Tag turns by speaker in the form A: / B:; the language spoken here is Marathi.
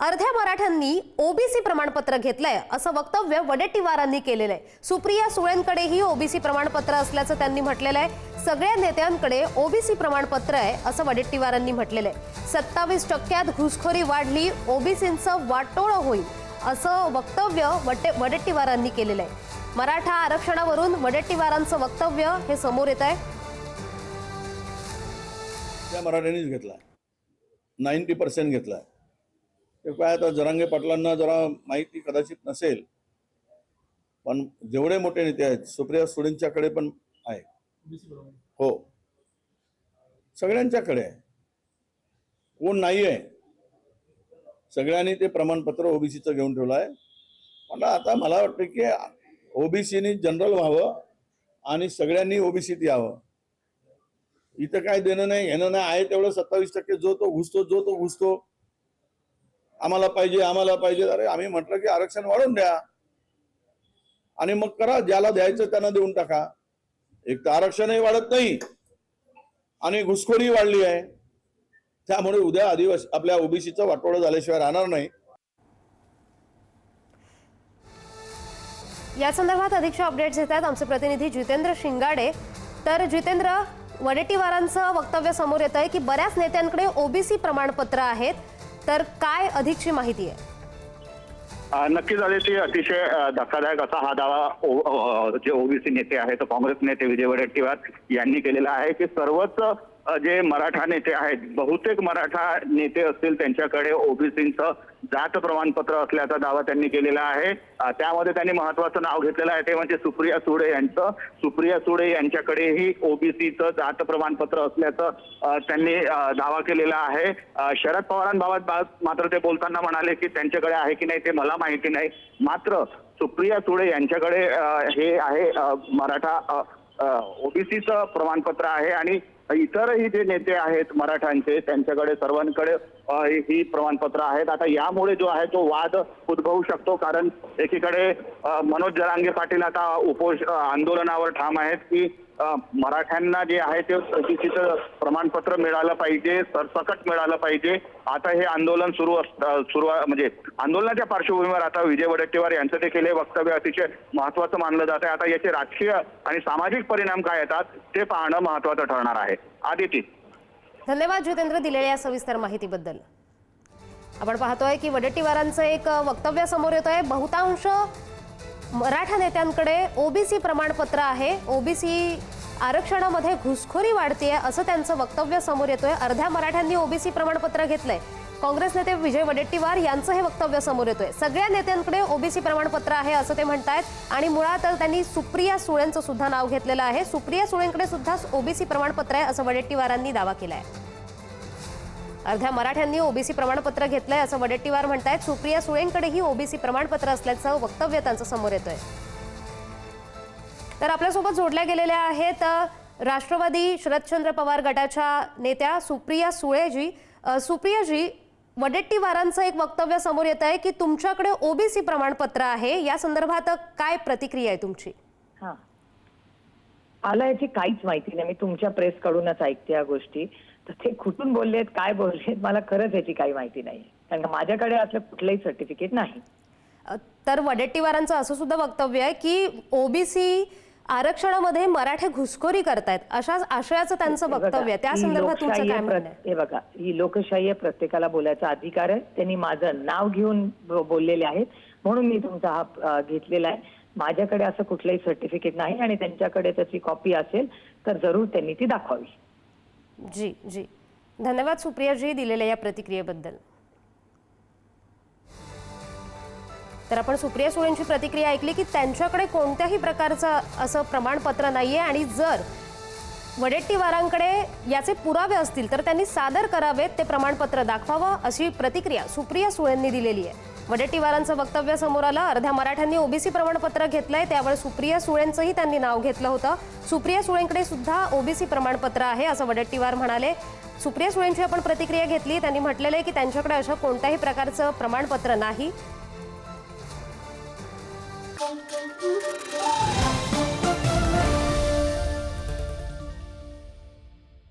A: अर्ध्या मराठ्यांनी ओबीसी प्रमाणपत्र घेतलंय असं वक्तव्य वडेट्टीवारांनी केलेलं आहे। सुप्रिया सुळेंकडेही ओबीसी प्रमाणपत्र असल्याचं त्यांनी म्हटलेलं आहे। सगळ्या नेत्यांकडे ओबीसी प्रमाणपत्र आहे असं वडेट्टीवारांनी म्हटलेलं आहे। 27% घुसखोरी वाढली, ओबीसींचं वाटोळं होईल असं वक्तव्य वडेट्टीवारांनी केलेलं आहे। मराठा आरक्षणावरून वडेट्टीवारांचं वक्तव्य हे समोर येत आहे।
B: त्या मराठ्यांनीच घेतला, 90% घेतला। ते काय आता जरांगे पाटलांना जरा माहिती कदाचित नसेल, पण जेवढे मोठे नेते आहेत सुप्रिया सुळेंच्याकडे पण आहे। हो, सगळ्यांच्याकडे आहे, कोण नाही आहे, सगळ्यांनी ते प्रमाणपत्र ओबीसीचं घेऊन ठेवलं आहे। पण आता मला वाटतं की ओबीसीनी जनरल व्हावं आणि सगळ्यांनी ओबीसीत यावं। इथं काय देणं नाही घेणं नाही आहे, तेवढं 27% जो तो घुसतो आम्हाला पाहिजे। अरे आम्ही म्हटलं की आरक्षण वाढवून द्या आणि मग करा, ज्याला द्यायचं त्यांना देऊन टाका। एक तर आरक्षणही वाढत नाही आणि घुसखोरी वाढली आहे, त्यामुळे उद्या आदिवासी आपल्या ओबीसीचं वाटोळं झाल्याशिवाय राहणार नाही।
A: या संदर्भात अधिकचे अपडेट्स येत आहेत आमचे प्रतिनिधी जितेंद्र शिंगाडे। तर जितेंद्र, वडेट्टीवारांचं वक्तव्य समोर येत आहे की बऱ्याच नेत्यांकडे ओबीसी प्रमाणपत्र आहेत, तर काय अधिकची माहिती आहे?
C: नक्कीच आदिती, अतिशय धक्कादायक असा हा दावा जे ओबीसी नेते आहेत, काँग्रेस नेते विजय वडेट्टीवार यांनी केलेला आहे की सर्वच जे मराठा नेते आहेत, बहुतेक मराठा नेते असतील त्यांच्याकडे ओबीसीचं जात प्रमाणपत्र असल्याचा दावा त्यांनी केलेला आहे। त्यामध्ये त्यांनी महत्वाचं नाव घेतलेलं आहे ते म्हणजे सुप्रिया सुळे यांचं। सुप्रिया सुळे यांच्याकडेही ओबीसीचं जात प्रमाणपत्र असल्याचं त्यांनी दावा केलेला आहे। शरद पवारांबाबत मात्र ते बोलताना म्हणाले की त्यांच्याकडे आहे की नाही ते मला माहिती नाही, मात्र सुप्रिया सुळे यांच्याकडे हे आहे मराठा ओबीसीचं प्रमाणपत्र आहे आणि इतरही जे नेते आहेत मराठ्यांचे त्यांच्याकडे सर्वांकडे ही प्रमाणपत्र आहेत। आता यामुळे जो आहे तो वाद उद्भवू शकतो, कारण एकीकडे मनोज जरांगे पाटील आता आंदोलनावर ठाम आहेत की मराठ्यांना जे आहे ते ओबीसीचं प्रमाणपत्र मिळालं पाहिजे, सरसकट मिळालं पाहिजे। आता हे आंदोलन सुरू म्हणजे आंदोलनाच्या पार्श्वभूमीवर आता विजय वडेट्टीवार यांचं देखील हे वक्तव्य अतिशय महत्वाचं मानलं जात आहे। आता याचे राजकीय आणि सामाजिक परिणाम काय येतात ते पाहणं महत्वाचं ठरणार आहे। आदिती,
A: धन्यवाद जितेंद्र दिलेल्या सविस्तर माहितीबद्दल। आपण पाहतोय की वडेट्टीवारांचं एक वक्तव्य समोर येत आहे। बहुतांश मराठा नेत्यांकडे ओबीसी प्रमाणपत्र आहे, ओबीसी आरक्षणामध्ये घुसखोरी वाढतीये असं त्यांचं वक्तव्य समोर येतोय। अर्ध्या मराठ्यांनी ओबीसी प्रमाणपत्र घेतलंय, काँग्रेस नेते विजय वडेट्टीवार यांचं हे वक्तव्य समोर येतोय। सगळ्या नेत्यांकडे ओबीसी प्रमाणपत्र आहे असं ते म्हणतायत आणि मुळात त्यांनी सुप्रिया सुळेंचं सुद्धा नाव घेतलेलं आहे। सुप्रिया सुळेंकडे सुद्धा ओबीसी प्रमाणपत्र आहे असं वडेट्टीवारांनी दावा केलाय। अर्ध्या मराठ्यांनी ओबीसी प्रमाणपत्र घेतलंय असं वडेट्टीवार म्हणतायत। सुप्रिया सुळेंकडेही ओबीसी प्रमाणपत्र असल्याचं वक्तव्य त्यांचं समोर येतंय। तर आपल्यासोबत जोडल्या गेलेल्या आहेत राष्ट्रवादी शरदचंद्र पवार गटाच्या नेत्या सुप्रिया सुळेजी। सुप्रियाजी, वडेट्टीवारांचं एक वक्तव्य समोर येत आहे की तुमच्याकडे ओबीसी प्रमाणपत्र आहे, या संदर्भात काय प्रतिक्रिया आहे तुमची?
D: मला याची काहीच माहिती नाही, मी तुमच्या प्रेस कडूनच ऐकते या गोष्टी। तर ते कुठून बोललेत, काय बोललेत, मला खरंच याची काही माहिती नाही, कारण माझ्याकडे असलं कुठलंही सर्टिफिकेट नाही।
A: तर वडेट्टीवारांचं असं सुद्धा वक्तव्य आहे की ओबीसी आरक्षणामध्ये मराठे घुसखोरी करतायत, अशा आशयाचं त्यांचं वक्तव्य आहे। त्या संदर्भात तुमचं काय म्हणणं आहे?
D: हे बघा, ही लोकशाही आहे, प्रत्येकाला बोलायचा अधिकार आहे। त्यांनी माझं नाव घेऊन बोललेले आहेत म्हणून मी तुमचा हा घेतलेला आहे। माझ्याकडे असं कुठलंही सर्टिफिकेट नाही आणि त्यांच्याकडे त्याची कॉपी असेल तर जरूर त्यांनी ती दाखवावी।
A: जी जी, धन्यवाद सुप्रियाजी दिलेल्या या प्रतिक्रियेबद्दल। तर आपण सुप्रिया सुळेंची प्रतिक्रिया ऐकली की त्यांच्याकडे कोणत्याही प्रकारचं असं प्रमाणपत्र नाहीये आणि जर वडेट्टीवारांकडे याचे पुरावे असतील तर त्यांनी सादर करावेत, ते प्रमाणपत्र दाखवावं, अशी प्रतिक्रिया सुप्रिया सुळेंनी दिलेली आहे। वडेट्टीवारांचं वक्तव्य समोर आलं। अर्ध्या मराठ्यांनी ओबीसी प्रमाणपत्र घेतलंय, त्यावेळी सुप्रिया सुळेंचंही त्यांनी नाव घेतलं होतं। सुप्रिया सुळेंकडे सुद्धा ओबीसी प्रमाणपत्र आहे असं वडेट्टीवार म्हणाले। सुप्रिया सुळेंची आपण प्रतिक्रिया घेतली, त्यांनी म्हटलेलं आहे की त्यांच्याकडे अशा कोणत्याही प्रकारचं प्रमाणपत्र नाही।